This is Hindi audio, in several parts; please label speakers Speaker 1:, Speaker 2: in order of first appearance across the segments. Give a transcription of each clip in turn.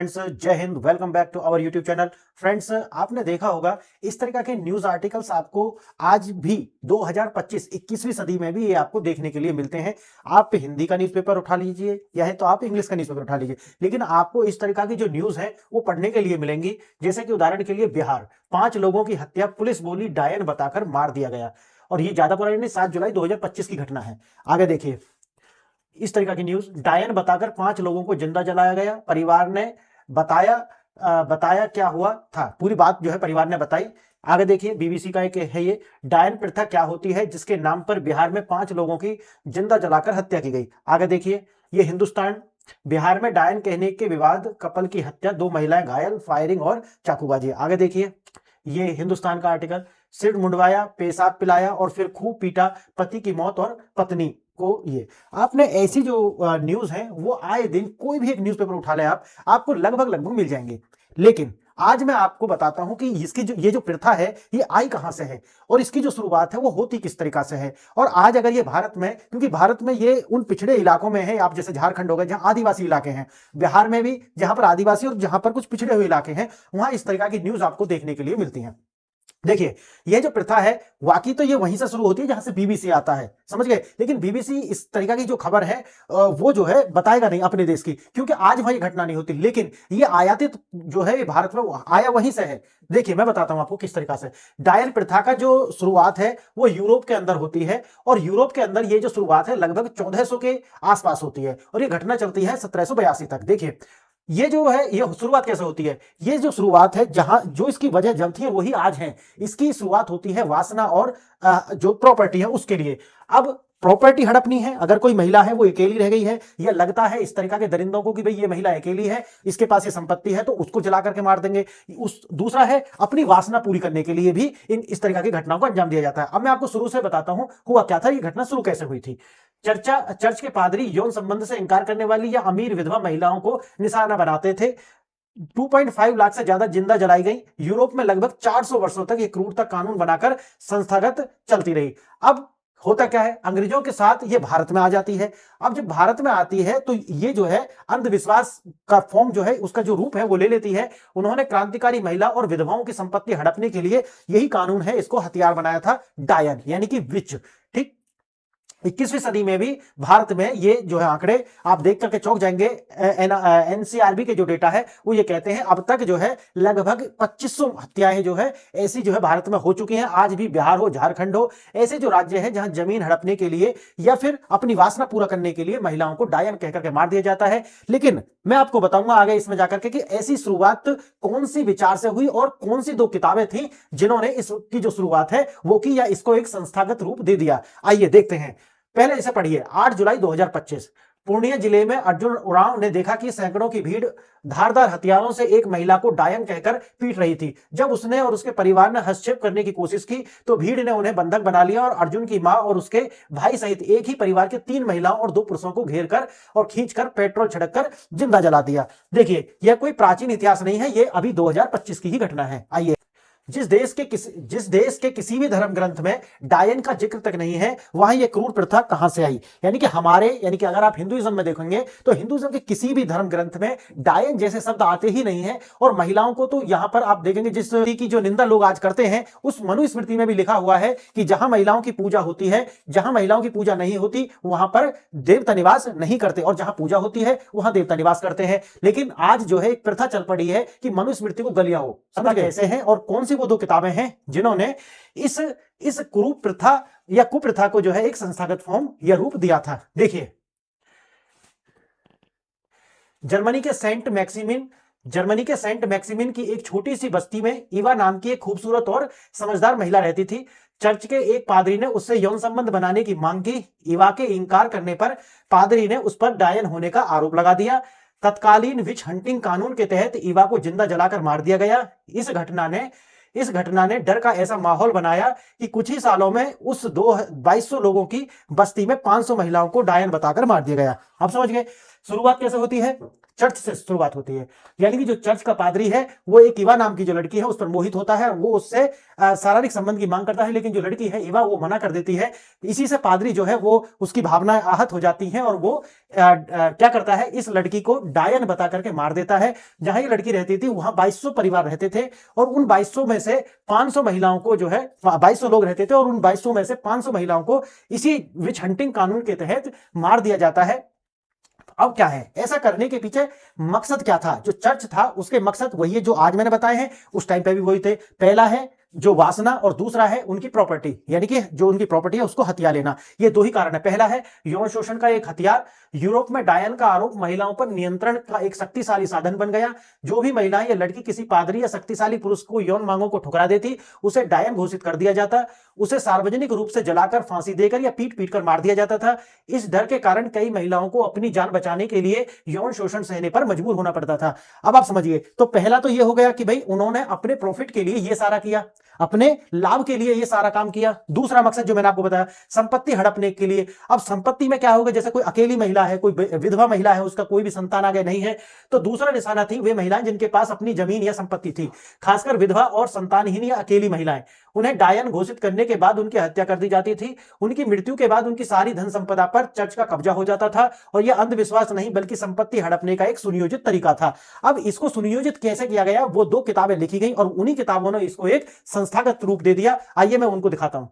Speaker 1: फ्रेंड्स, जय हिंद। Welcome back to our YouTube channel. Friends, आपने देखा होगा इस तरीका के न्यूज आर्टिकल्स आपको आज भी 2025 21वीं सदी में भी ये आपको देखने के लिए मिलते हैं। आप हिंदी का न्यूज़पेपर उठा लीजिए या है तो आप इंग्लिश का न्यूज़पेपर उठा लीजिए, लेकिन आपको इस तरीका की जो न्यूज है वो पढ़ने के लिए मिलेंगी। जैसे कि उदाहरण के लिए बिहार, 5 लोगों की हत्या पुलिस बोली डायन बताकर मार दिया गया। और ये ज्यादा पुरानी नहीं, 7 जुलाई 2025 की घटना है। आगे देखिए इस तरीका की न्यूज, डायन बताकर 5 लोगों को जिंदा जलाया गया। परिवार ने बताया बताया क्या हुआ था, पूरी बात जो है परिवार ने बताई। आगे देखिए बीबीसी का एक है ये, डायन प्रथा क्या होती है जिसके नाम पर बिहार में 5 लोगों की जिंदा जलाकर हत्या की गई। आगे देखिए ये हिंदुस्तान, बिहार में डायन कहने के विवाद, कपल की हत्या, 2 महिलाएं घायल, फायरिंग और चाकूबाजी। आगे देखिए ये हिंदुस्तान का आर्टिकल, सिर मुंडवाया, पेशाब पिलाया और फिर खूब पीटा, पति की मौत और पत्नी को। ये आपने ऐसी जो न्यूज है वो आए दिन कोई भी एक न्यूज़पेपर उठा ले आपको लगभग लगभग मिल जाएंगे। लेकिन आज मैं आपको बताता हूं कि इसकी जो ये जो प्रथा है ये आई कहां से है और इसकी जो शुरुआत है वो होती किस तरीका से है। और आज अगर ये भारत में, क्योंकि भारत में ये उन पिछड़े इलाकों में है, आप जैसे झारखंड हो गए जहां आदिवासी इलाके हैं, बिहार में भी जहां पर आदिवासी और जहां पर कुछ पिछड़े हुए इलाके हैं, वहां इस तरीका की न्यूज आपको देखने के लिए मिलती है। देखिए ये जो प्रथा है वाकई तो ये वहीं से शुरू होती है जहां से बीबीसी आता है, समझ गए। लेकिन बीबीसी इस तरीका की जो खबर है वो जो है बताएगा नहीं अपने देश की, क्योंकि आज वहां ये घटना नहीं होती। लेकिन ये आयातित जो है भारत में आया वहीं से है। देखिए मैं बताता हूं आपको किस तरीका से। डायल प्रथा का जो शुरुआत है वो यूरोप के अंदर होती है, और यूरोप के अंदर ये जो शुरुआत है लगभग 1400 के आसपास होती है, और ये घटना चलती है 1782 तक। देखिए ये जो है ये शुरुआत कैसे होती है, ये जो शुरुआत है जहां जो इसकी वजह जब थी वही आज है। इसकी शुरुआत होती है वासना और जो प्रॉपर्टी है उसके लिए। अब प्रॉपर्टी हड़पनी है, अगर कोई महिला है वो अकेली रह गई है, या लगता है इस तरीका के दरिंदों को कि भाई ये महिला अकेली है, इसके पास ये संपत्ति है, तो उसको जला करके मार देंगे। उस दूसरा है अपनी वासना पूरी करने के लिए भी इस तरीका की घटनाओं को अंजाम दिया जाता है। अब मैं आपको शुरू से बताता हूं हुआ क्या था, ये घटना शुरू कैसे हुई थी। चर्च के पादरी यौन संबंध से इंकार करने वाली या अमीर विधवा महिलाओं को निशाना बनाते थे। 2.5 लाख से ज्यादा जिंदा जलाई गई। यूरोप में लगभग 400 वर्षों तक ये क्रूरता कानून बनाकर संस्थागत चलती रही। अब होता क्या है, अंग्रेजों के साथ ये भारत में आ जाती है। अब जब भारत में आती है तो ये जो है अंधविश्वास का फॉर्म जो है उसका जो रूप है वो ले लेती है। उन्होंने क्रांतिकारी महिला और विधवाओं की संपत्ति हड़पने के लिए यही कानून है, इसको हथियार बनाया था, डायन यानी कि विच। ठीक, 21वीं सदी में भी भारत में ये जो है आंकड़े आप देख करके चौंक जाएंगे। एनसीआरबी के जो डेटा है वो ये कहते हैं अब तक जो है लगभग 2500 हत्याएं जो है ऐसी जो है भारत में हो चुकी हैं। आज भी बिहार हो, झारखंड हो, ऐसे जो राज्य हैं जहां जमीन हड़पने के लिए या फिर अपनी वासना पूरा करने के लिए महिलाओं को डायन कहकर के मार दिया जाता है। लेकिन मैं आपको बताऊंगा आगे इसमें जाकर के कि ऐसी शुरुआत कौन सी विचार से हुई और कौन सी 2 किताबें थी जिन्होंने इसकी जो शुरुआत है वो की या इसको एक संस्थागत रूप दे दिया। आइए देखते हैं। पहले इसे पढ़िए। 8 जुलाई 2025 पूर्णिया जिले में अर्जुन उरांव ने देखा कि सैकड़ों की भीड़ धारदार हथियारों से एक महिला को डायन कहकर पीट रही थी। जब उसने और उसके परिवार ने हस्तक्षेप करने की कोशिश की तो भीड़ ने उन्हें बंधक बना लिया और अर्जुन की मां और उसके भाई सहित एक ही परिवार के 3 महिलाओं और 2 पुरुषों को घेर कर और खींचकर पेट्रोल छिड़क कर जिंदा जला दिया। देखिए यह कोई प्राचीन इतिहास नहीं है, ये अभी 2025 की ही घटना है। आइए, जिस देश के किसी भी धर्म ग्रंथ में डायन का जिक्र तक नहीं है वहां यह क्रूर प्रथा कहां से आई। यानी कि अगर आप हिंदुइज्म में देखेंगे तो हिंदुइज्म के किसी भी धर्म ग्रंथ में डायन जैसे शब्द आते ही नहीं है। और महिलाओं को तो यहां पर आप देखेंगे जिस की जो निंदा लोग आज करते हैं उस मनुस्मृति में भी लिखा हुआ है कि जहां महिलाओं की पूजा होती है, जहां महिलाओं की पूजा नहीं होती वहां पर देवता निवास नहीं करते, और जहां पूजा होती है वहां देवता निवास करते हैं। लेकिन आज जो है एक प्रथा चल पड़ी है कि मनुस्मृति को गलिया हो। समझ कैसे हैं और कौन सी वो 2 किताबें हैं जिन्होंने इस कुरूप प्रथा या कुप्रथा को जो है एक संस्थागत फॉर्म या रूप दिया था। देखिए जर्मनी के सेंट मैक्सिमिन की एक छोटी सी बस्ती में ईवा नाम की एक खूबसूरत और समझदार महिला रहती थी। चर्च के एक पादरी ने उससे यौन संबंध बनाने की मांग की। ईवा के इंकार करने पर पादरी ने उस पर डायन होने का आरोप लगा दिया। तत्कालीन विच हंटिंग कानून के तहत ईवा को जिंदा जलाकर मार दिया गया। इस घटना ने डर का ऐसा माहौल बनाया कि कुछ ही सालों में उस 2200 लोगों की बस्ती में 500 महिलाओं को डायन बताकर मार दिया गया। आप समझ गए शुरुआत कैसे होती है। चर्च से शुरुआत होती है। यानी कि जो चर्च का पादरी है वो एक इवा नाम की जो लड़की है उस पर मोहित होता है, वो उससे शारीरिक संबंध की मांग करता है, लेकिन जो लड़की है इवा वो मना कर देती है। इसी से पादरी जो है वो उसकी भावनाएं आहत हो जाती हैं और वो क्या करता है, इस लड़की को डायन बता करके मार देता है। जहां ये लड़की रहती थी वहां 2200 परिवार रहते थे और उन 2200 में से 500 महिलाओं को जो है 2200 लोग रहते थे और उन 2200 में से 500 महिलाओं को इसी विच हंटिंग कानून के तहत मार दिया जाता है। अब क्या है, ऐसा करने के पीछे मकसद क्या था? जो चर्च था उसके मकसद वही है जो आज मैंने बताए हैं, उस टाइम पे भी वही थे। पहला है जो वासना और दूसरा है उनकी प्रॉपर्टी, यानी कि जो उनकी प्रॉपर्टी है उसको हथिया लेना। ये दो ही कारण है। पहला है यौन शोषण का एक हथियार। यूरोप में डायन का आरोप महिलाओं पर नियंत्रण का एक शक्तिशाली साधन बन गया। जो भी महिलाएं या लड़की किसी पादरी या शक्तिशाली पुरुष को यौन मांगों को ठुकरा देती उसे डायन घोषित कर दिया जाता, उसे सार्वजनिक रूप से जलाकर, फांसी देकर या पीट पीट कर मार दिया जाता था। इस डर के कारण कई महिलाओं को अपनी जान बचाने के लिए यौन शोषण सहने पर मजबूर होना पड़ता था। अब आप समझिए, तो पहला तो यह हो गया कि भाई उन्होंने अपने प्रॉफिट के लिए यह सारा किया, अपने लाभ के लिए यह सारा काम किया। दूसरा मकसद जो मैंने आपको बताया, संपत्ति हड़पने के लिए। अब संपत्ति में क्या होगा, जैसे कोई अकेली महिला है, कोई विधवा महिला है, उसका कोई भी संतान आगे नहीं है, तो दूसरा निशाना थी वे महिलाएं जिनके पास अपनी जमीन या संपत्ति थी, खासकर विधवा और संतानहीन या अकेली महिलाएं। उन्हें डायन घोषित करने के बाद उनकी हत्या कर दी जाती थी। उनकी मृत्यु के बाद उनकी सारी धन संपदा पर चर्च का कब्जा हो जाता था और यह अंधविश्वास नहीं बल्कि संपत्ति हड़पने का एक सुनियोजित तरीका था। अब इसको सुनियोजित कैसे किया गया, वो 2 किताबें लिखी गई और उन्हीं किताबों ने इसको एक संस्थागत रूप दे दिया। आइए मैं उनको दिखाता हूं।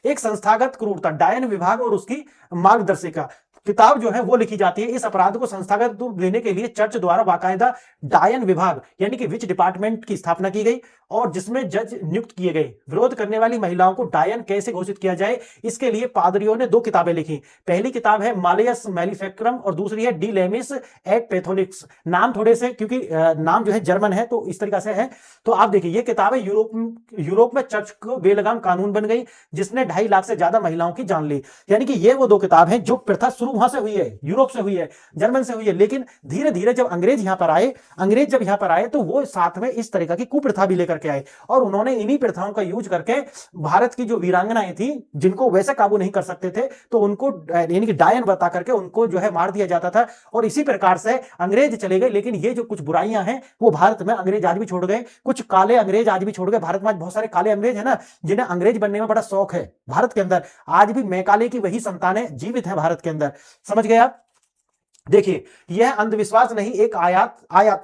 Speaker 1: एक संस्थागत क्रूरता, डायन विभाग और उसकी मार्गदर्शिका किताब जो है वो लिखी जाती है। इस अपराध को संस्थागत रूप देने के लिए चर्च द्वारा बाकायदा डायन विभाग यानी कि विच डिपार्टमेंट की स्थापना की गई और जिसमें जज नियुक्त किए गए। विरोध करने वाली महिलाओं को डायन कैसे घोषित किया जाए, इसके लिए पादरियों ने 2 किताबें लिखी। पहली किताब है मालियस मैलिफेक्रम और दूसरी है डी लेमिस एट पैथोलिक्स। नाम थोड़े से, क्योंकि नाम जो है जर्मन है तो इस तरीके से है। तो आप देखिए, ये किताबें यूरोप में चर्च को बेलगाम कानून बन गई जिसने 2.5 लाख से ज्यादा महिलाओं की जान ली। यानी कि ये वो 2 किताब हैं जो प्रथा शुरू वहां से हुई है, यूरोप से हुई है, जर्मन से हुई है। लेकिन धीरे धीरे जब अंग्रेज यहां पर आए तो वो साथ में इस तरीका की कुप्रथा भी लेकर के आए और उन्होंने इन्हीं प्रथाओं का यूज करके भारत की जो वीरांगनाएं थी जिनको वैसे काबू नहीं कर सकते थे तो उनको यानी कि डायन बता करके उनको जो है मार दिया जाता था। और इसी प्रकार से अंग्रेज चले गए, लेकिन ये जो कुछ बुराइयां हैं वो भारत में अंग्रेज आज भी छोड़ गए। कुछ काले अंग्रेज आज भी छोड़ गए। भारत में आज बहुत सारे काले अंग्रेज है ना, जिन्हें अंग्रेज बनने में बड़ा शौक है। भारत के अंदर आज भी मैकाले की वही संतानें जीवित हैं भारत के अंदर। समझ गए आप? देखिए, यह अंधविश्वास नहीं, एक आयात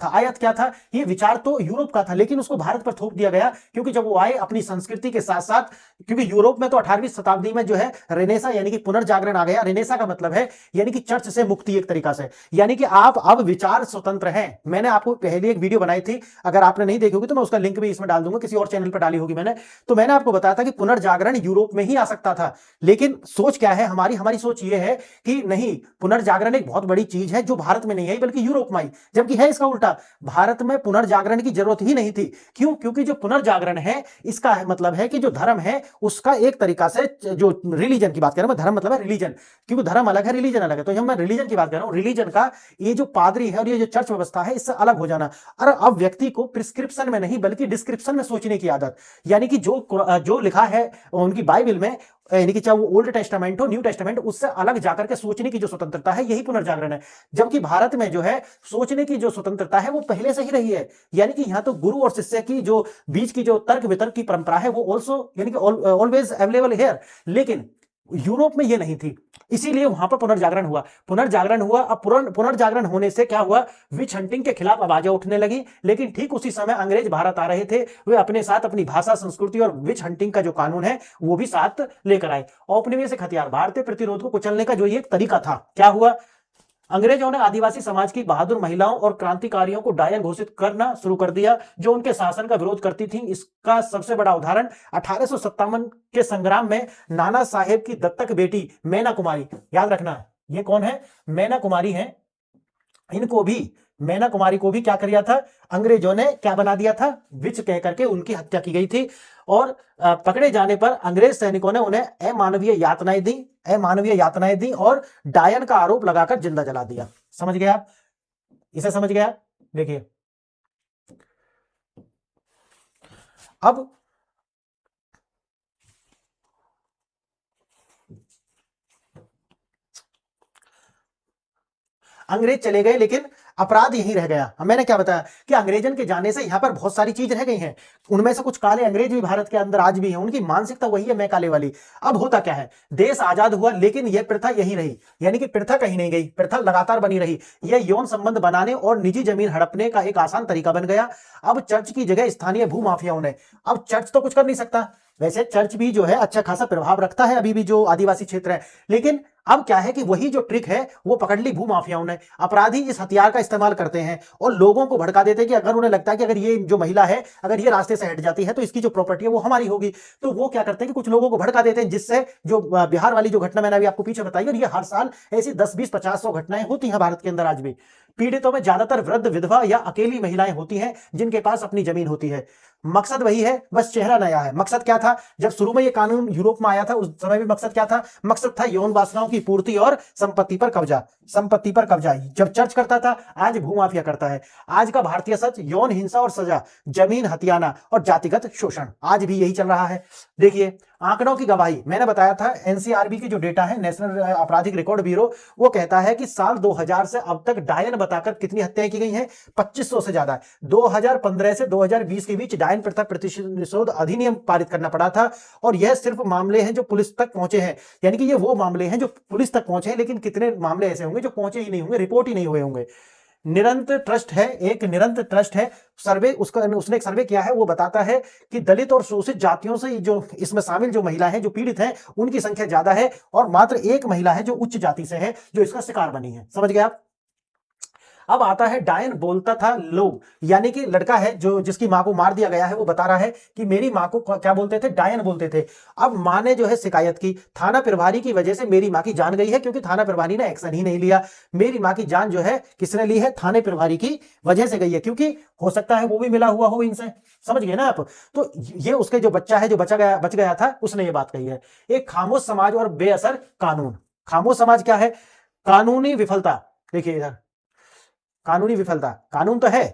Speaker 1: था। आयात क्या था? ये विचार तो यूरोप का था लेकिन उसको भारत पर थोप दिया गया, क्योंकि जब वो आए अपनी संस्कृति के साथ साथ, क्योंकि यूरोप में तो 18वीं शताब्दी में जो है रेनेसा यानी कि पुनर्जागरण आ गया। रेनेसा का मतलब है यानी कि चर्च से मुक्ति एक तरीका से, यानी कि आप अब विचार स्वतंत्र हैं। मैंने आपको पहले एक वीडियो बनाई थी, अगर आपने नहीं देखी होगी तो मैं उसका लिंक भी इसमें डाल दूंगा, किसी और चैनल पर डाली होगी मैंने। तो मैंने आपको बताया था कि पुनर्जागरण यूरोप में ही आ सकता था, लेकिन सोच क्या है हमारी सोच ये है कि नहीं, पुनर्जागरण एक बहुत बड़ी चीज है जो भारत में नहीं आई बल्कि यूरोप में आई। जबकि है इसका उल्टा, भारत में पुनर्जागरण की जरूरत ही नहीं थी। क्यों? क्योंकि जो पुनर्जागरण है इसका मतलब है कि जो धर्म है उसका एक तरीका से, जो रिलीजन की बात कर रहा हूं, धर्म मतलब है रिलीजन, क्योंकि धर्म अलग है रिलीजन अलग है। तो जब मैं रिलीजन की बात कर रहा हूं, रिलीजन का ये जो पादरी है और ये जो चर्च व्यवस्था है इससे अलग हो जाना। और अब व्यक्ति को प्रिस्क्रिप्शन में नहीं बल्कि डिस्क्रिप्शन में सोचने की आदत, यानी कि जो लिखा है उनकी बाइबल में, यानी कि चाहे वो ओल्ड टेस्टामेंट हो न्यू टेस्टामेंट, उससे अलग जाकर के सोचने की जो स्वतंत्रता है यही पुनर्जागरण है। जबकि भारत में जो है सोचने की जो स्वतंत्रता है वो पहले से ही रही है। यानी कि यहां तो गुरु और शिष्य की जो बीच की जो तर्क वितर्क की परंपरा है वो ऑल्सो यानी कि ऑलवेज अवेलेबल हियर, लेकिन यूरोप में ये नहीं थी। इसीलिए वहां पर पुनर्जागरण हुआ। अब पुनर्जागरण होने से क्या हुआ, विच हंटिंग के खिलाफ आवाजें उठने लगी। लेकिन ठीक उसी समय अंग्रेज भारत आ रहे थे, वे अपने साथ अपनी भाषा, संस्कृति और विच हंटिंग का जो कानून है वो भी साथ लेकर आए। औपनिवेशिक हथियार, भारतीय प्रतिरोध को कुचलने का जो ये एक तरीका था, क्या हुआ, अंग्रेजों ने आदिवासी समाज की बहादुर महिलाओं और क्रांतिकारियों को डायन घोषित करना शुरू कर दिया जो उनके शासन का विरोध करती थी। इसका सबसे बड़ा उदाहरण 1857 के संग्राम में नाना साहेब की दत्तक बेटी मैना कुमारी, याद रखना ये कौन है, मैना कुमारी है। इनको भी, मैना कुमारी को भी क्या कर दिया था, अंग्रेजों ने क्या बना दिया था, विच कह करके उनकी हत्या की गई थी। और पकड़े जाने पर अंग्रेज सैनिकों ने उन्हें अमानवीय यातनाएं दी और डायन का आरोप लगाकर जिंदा जला दिया। समझ गए आप? इसे समझ गया? देखिए अब अंग्रेज चले गए, लेकिन अपराध यही रह गया। मैंने क्या बताया कि अंग्रेजन के जाने से यहाँ पर बहुत सारी चीज रह गई हैं, उनमें से कुछ काले अंग्रेज भी भारत के अंदर आज भी हैं, उनकी मानसिकता वही है, मैं काले वाली। अब होता क्या है, देश आजाद हुआ लेकिन यह प्रथा यही रही, यानी कि प्रथा कहीं नहीं गई, प्रथा लगातार बनी रही। यह यौन संबंध बनाने और निजी जमीन हड़पने का एक आसान तरीका बन गया। अब चर्च की जगह स्थानीय भूमाफियाओं ने, अब चर्च तो कुछ कर नहीं सकता, वैसे चर्च भी जो है अच्छा खासा प्रभाव रखता है अभी भी जो आदिवासी क्षेत्र है, लेकिन अब क्या है कि वही जो ट्रिक है वो पकड़ ली भूमाफियाओं ने। अपराधी इस हथियार का इस्तेमाल करते हैं और लोगों को भड़का देते हैं कि अगर उन्हें लगता है कि अगर ये जो महिला है अगर ये रास्ते से हट जाती है तो इसकी जो प्रॉपर्टी है वो हमारी होगी, तो वो क्या करते हैं कि कुछ लोगों को भड़का देते हैं, जिससे जो बिहार वाली जो घटना मैंने अभी आपको पीछे बताई, और ये हर साल ऐसी 10-20-50-100 घटनाएं होती हैं भारत के अंदर आज भी। पीड़ितों में ज्यादातर वृद्ध, विधवा या अकेली महिलाएं होती हैं जिनके पास अपनी जमीन होती है। मकसद वही है, बस चेहरा नया है। मकसद क्या था जब शुरू में ये कानून यूरोप में आया था, उस समय भी मकसद क्या था, मकसद था यौन वासनाओं की पूर्ति और संपत्ति पर कब्जा। संपत्ति पर कब्जा जब चर्च करता था, आज भूमाफिया करता है। आज का भारतीय सच, यौन हिंसा और सजा, जमीन हथियाना और जातिगत शोषण, आज भी यही चल रहा है। देखिए आंकड़ों की गवाही, मैंने बताया था एनसीआरबी की जो डेटा है, नेशनल आपराधिक रिकॉर्ड ब्यूरो, वो कहता है कि साल 2000 से अब तक डायन बताकर कितनी हत्याएं की गई हैं, 2500 से ज्यादा। 2015 से 2020 के बीच डायन प्रथा प्रतिशोध अधिनियम पारित करना पड़ा था, और यह सिर्फ मामले हैं जो पुलिस तक पहुंचे हैं, यानी कि ये वो मामले हैं जो पुलिस तक पहुंचे हैं, लेकिन कितने मामले ऐसे होंगे जो पहुंचे ही नहीं होंगे, रिपोर्ट ही नहीं हुए होंगे। निरंतर ट्रस्ट है, एक निरंतर ट्रस्ट है, सर्वे उसने एक सर्वे किया है, वो बताता है कि दलित और शोषित जातियों से जो इसमें शामिल जो महिला हैं, जो पीड़ित हैं, उनकी संख्या ज्यादा है, और मात्र एक महिला है जो उच्च जाति से है जो इसका शिकार बनी है। समझ गए आप। अब आता है डायन बोलता था लोग, यानी कि लड़का है जो जिसकी मां को मार दिया गया है, वो बता रहा है कि मेरी मां को क्या बोलते थे, डायन बोलते थे। अब मां ने जो है शिकायत की, थाना प्रभारी की वजह से मेरी मां की जान गई है, क्योंकि थाना प्रभारी ने एक्शन ही नहीं लिया। मेरी मां की जान जो है किसने ली है, थाने प्रभारी की वजह से गई है, क्योंकि हो सकता है वो भी मिला हुआ हो इनसे। समझ गए ना आप। तो ये उसके जो बच्चा है जो बच गया था, उसने ये बात कही है। एक खामोश समाज और बेअसर कानून। खामोश समाज क्या है, कानूनी विफलता। देखिए इधर कानूनी विफलता, कानून तो है,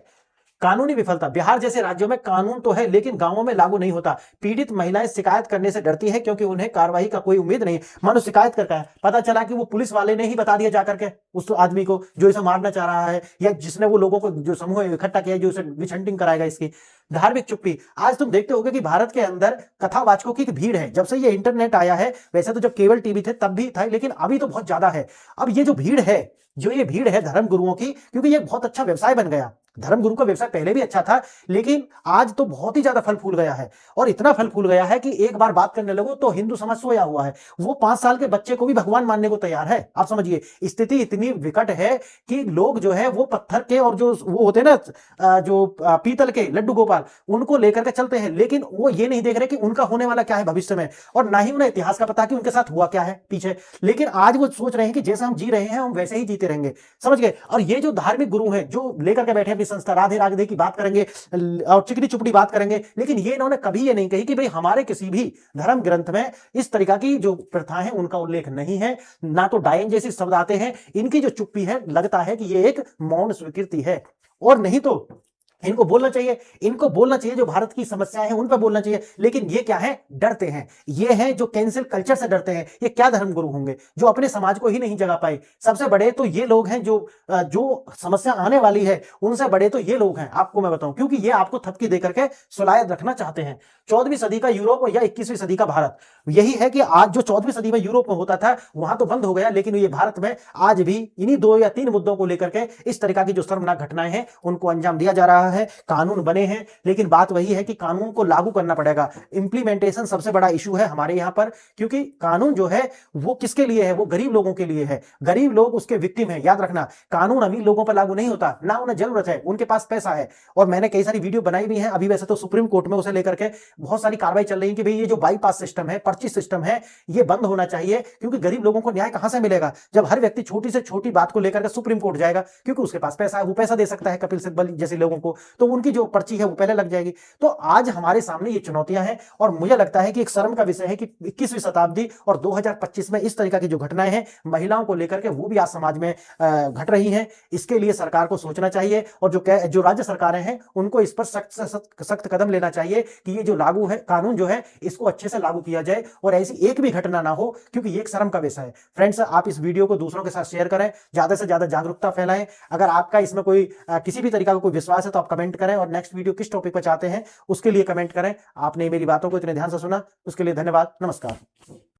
Speaker 1: कानूनी विफलता। बिहार जैसे राज्यों में कानून तो है लेकिन गांवों में लागू नहीं होता। पीड़ित महिलाएं शिकायत करने से डरती हैं क्योंकि उन्हें कार्रवाई का कोई उम्मीद नहीं। मानो शिकायत करता है, पता चला कि वो पुलिस वाले ने ही बता दिया जाकर के उस आदमी को जो इसे मारना चाह रहा है, या जिसने वो लोगों को जो समूह इकट्ठा किया जो इसे विच हंटिंग कराएगा इसकी। धार्मिक चुप्पी। आज तुम देखते होगे कि भारत के अंदर कथावाचकों की एक भीड़ है। जब से ये इंटरनेट आया है, वैसे तो जब केबल टीवी थे तब भी था, लेकिन अभी तो बहुत ज्यादा है। अब ये जो भीड़ है, जो ये भीड़ है धर्म गुरुओं की, क्योंकि ये बहुत अच्छा व्यवसाय बन गया। धर्म गुरु का व्यवसाय पहले भी अच्छा था, लेकिन आज तो बहुत ही ज्यादा फल फूल गया है। और इतना फल फूल गया है कि एक बार बात करने लगो तो हिंदू समाज सोया हुआ है। वो 5 साल के बच्चे को भी भगवान मानने को तैयार है। आप समझिए, स्थिति इतनी विकट है कि लोग जो है वो पत्थर के और जो वो होते हैं ना, जो पीतल के लड्डू गोपाल, उनको लेकर के चलते हैं, लेकिन वो ये नहीं देख रहे कि उनका होने वाला क्या है भविष्य में, और ना ही उन्हें इतिहास का पता कि उनके साथ हुआ क्या है पीछे। लेकिन आज वो सोच रहे हैं कि जैसे हम जी रहे हैं हम वैसे ही जीते रहेंगे। समझ गए। और ये जो धार्मिक गुरु हैं जो लेकर के बैठे अपनी संस्था, राधे राधे की बात करेंगे और चिकनी चुपड़ी बात करेंगे, लेकिन ये इन्होंने कभी ये नहीं कही कि भाई हमारे किसी भी धर्म ग्रंथ में इस तरीका की जो प्रथाएं हैं उनका उल्लेख नहीं है। ना तो डायन जैसे शब्द आते हैं। इनकी जो चुप्पी है, लगता है कि ये एक मौन स्वीकृति है, और नहीं तो इनको बोलना चाहिए। इनको बोलना चाहिए जो भारत की समस्याएं हैं उन पर बोलना चाहिए, लेकिन ये क्या है, डरते हैं। ये हैं जो कैंसिल कल्चर से डरते हैं। ये क्या धर्म गुरु होंगे जो अपने समाज को ही नहीं जगा पाए। सबसे बड़े तो ये लोग हैं जो समस्या आने वाली है उनसे बड़े तो ये लोग हैं, आपको मैं बताऊं, क्योंकि ये आपको थपकी देकर के सुलायत रखना चाहते हैं। 14वीं सदी का यूरोप या 21वीं सदी का भारत, यही है कि आज जो 14वीं सदी में यूरोप में होता था वहां तो बंद हो गया, लेकिन ये भारत में आज भी इन्हीं 2 या 3 मुद्दों को लेकर के इस तरीका की जो शर्मनाक घटनाएं हैं उनको अंजाम दिया जा रहा है। कानून बने हैं, लेकिन बात वही है कि कानून को लागू करना पड़ेगा। इंप्लीमेंटेशन सबसे बड़ा इशू है हमारे यहां पर, क्योंकि कानून जो है वो किसके लिए है, वो गरीब लोगों के लिए है। गरीब लोग उसके विक्टिम है। याद रखना, कानून अमीर लोगों पर लागू नहीं होता, ना उन्हें जरूरत है, उनके पास पैसा है। और मैंने कई सारी वीडियो बनाई भी है, अभी वैसे तो सुप्रीम कोर्ट में उसे लेकर के बहुत सारी कार्रवाई चल रही है कि भाई ये जो बाईपास सिस्टम है, पर्ची सिस्टम है, ये बंद होना चाहिए। क्योंकि गरीब लोगों को न्याय कहां से मिलेगा जब हर व्यक्ति छोटी से छोटी बात को लेकर के सुप्रीम कोर्ट जाएगा, क्योंकि उसके पास पैसा है, वो पैसा दे सकता है कपिल सिब्बल जैसे लोगों को। तो उनकी जो पर्ची है वो पहले लग जाएगी। तो आज हमारे सामने ये चुनौतियां हैं और मुझे लगता है कि एक शर्म का विषय है कि 21वीं शताब्दी और 2025 में इस तरीका की जो घटनाएं हैं महिलाओं को लेकर के वो भी आज समाज में घट रही हैं। इसके लिए सरकार को सोचना चाहिए और जो राज्य सरकारें हैं उनको इस पर सख्त से सख्त कदम लेना चाहिए कि ये जो लागू है कानून जो है इसको अच्छे से लागू किया जाए और ऐसी एक भी घटना ना हो, क्योंकि ये एक शर्म का विषय है। फ्रेंड्स, आप इस वीडियो को दूसरों के साथ शेयर करें, ज्यादा से ज्यादा जागरूकता फैलाएं। अगर आपका इसमें कोई किसी भी तरीका का कोई विश्वास है तो आप कमेंट करें और नेक्स्ट वीडियो किस टॉपिक पर चाहते हैं उसके लिए कमेंट करें। आपने मेरी बातों को इतने ध्यान से सुना उसके लिए धन्यवाद। नमस्कार।